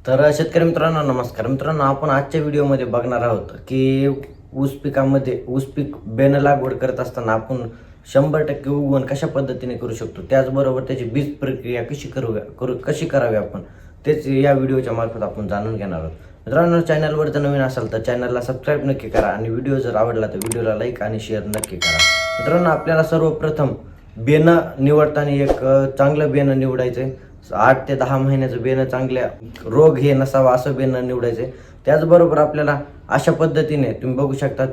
तर शेतकरी मित्रांनो नमस्कार मित्रांनो, आपण आजच्या व्हिडिओमध्ये बघणार आहोत की ऊस पिकामध्ये ऊस पीक बेन लागवड करत असताना आपण 100% उगवण कशा पद्धतीने करू शकतो, त्याचबरोबर त्याची बीज प्रक्रिया कशी करावी आपण तेच या व्हिडिओच्या मार्फत आपण जाणून घेणार आहोत. मित्रांनो, चॅनलवर जर नवीन असाल तर चॅनलला सबस्क्राईब नक्की करा आणि व्हिडिओ जर आवडला तर व्हिडिओला लाईक आणि शेअर नक्की करा. मित्रांनो, आपल्याला सर्वप्रथम बेन निवडताना एक चांगलं बेन निवडायचं आहे. 8 ते 10 महिन्याचं बेन, चांगल्या रोग हे नसावा असं बेन निवडायचं. त्याचबरोबर आपल्याला अशा पद्धतीने तुम्ही बघू शकता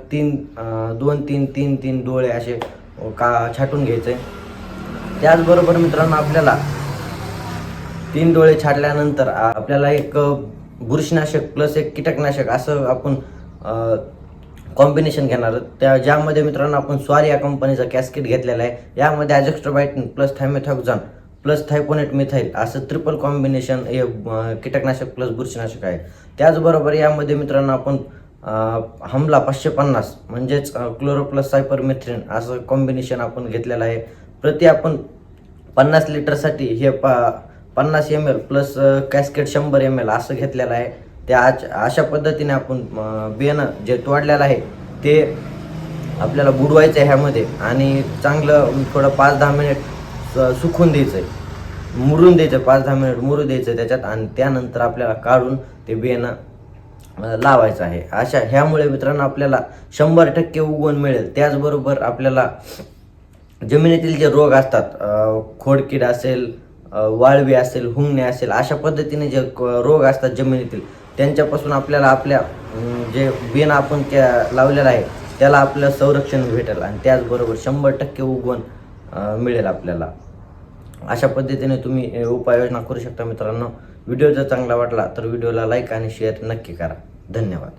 2-3 डोळे असे छाटून घ्यायचे. त्याचबरोबर मित्रांनो, आपल्याला 3 डोळे छाटल्यानंतर आपल्याला एक बुरशीनाशक प्लस एक कीटकनाशक असं आपण कॉम्बिनेशन घेणार आहोत. ज्यामध्ये मित्रांनो आपण स्वार या कंपनीचा कॅस्केट घेतलेला आहे. यामध्ये अझोस्ट्रोबायटिन प्लस थायमेथॉक्झान प्लस थायपोनेट मिथाईल असं ट्रिपल कॉम्बिनेशन हे कीटकनाशक प्लस बुरशीनाशक आहे. त्याचबरोबर यामध्ये मित्रांनो आपण हमला 550 म्हणजेच क्लोरो प्लस सायपरमेथ्रिन असं कॉम्बिनेशन आपण घेतलेलं आहे. प्रति आपण 50 लिटरसाठी हे 50 ml प्लस कॅस्केट 100 ml असं घेतलेलं आहे. अशा पद्धतीने आपण बियाणं जे तोडलेलं आहे ते आपल्याला बुडवायचं आहे ह्यामध्ये आणि चांगलं थोडं 5-10 मिनिट सुकून द्यायचं आहे, मुरून द्यायचं, 5-10 मिनिट मुरू द्यायचं त्याच्यात आणि त्यानंतर आपल्याला काढून ते बियाणं लावायचं आहे. ह्यामुळे मित्रांनो आपल्याला 100% उगवण मिळेल. त्याचबरोबर आपल्याला जमिनीतील जे रोग असतात, खोडकीड असेल, वाळवी असेल, हुंगणे असेल, अशा पद्धतीने जे रोग असतात जमिनीतील त्यांच्यापासून आपल्याला आपल्या जे बियाणं आपण लावलेलं आहे त्याला आपलं संरक्षण भेटेल आणि त्याचबरोबर 100% उगवण मिळेल आपल्याला. अशा पद्धतीने तुम्ही उपाययोजना करू शकता. मित्रांनो, व्हिडिओ जर चांगला वाटला तर व्हिडिओला लाईक आणि शेअर नक्की करा. धन्यवाद.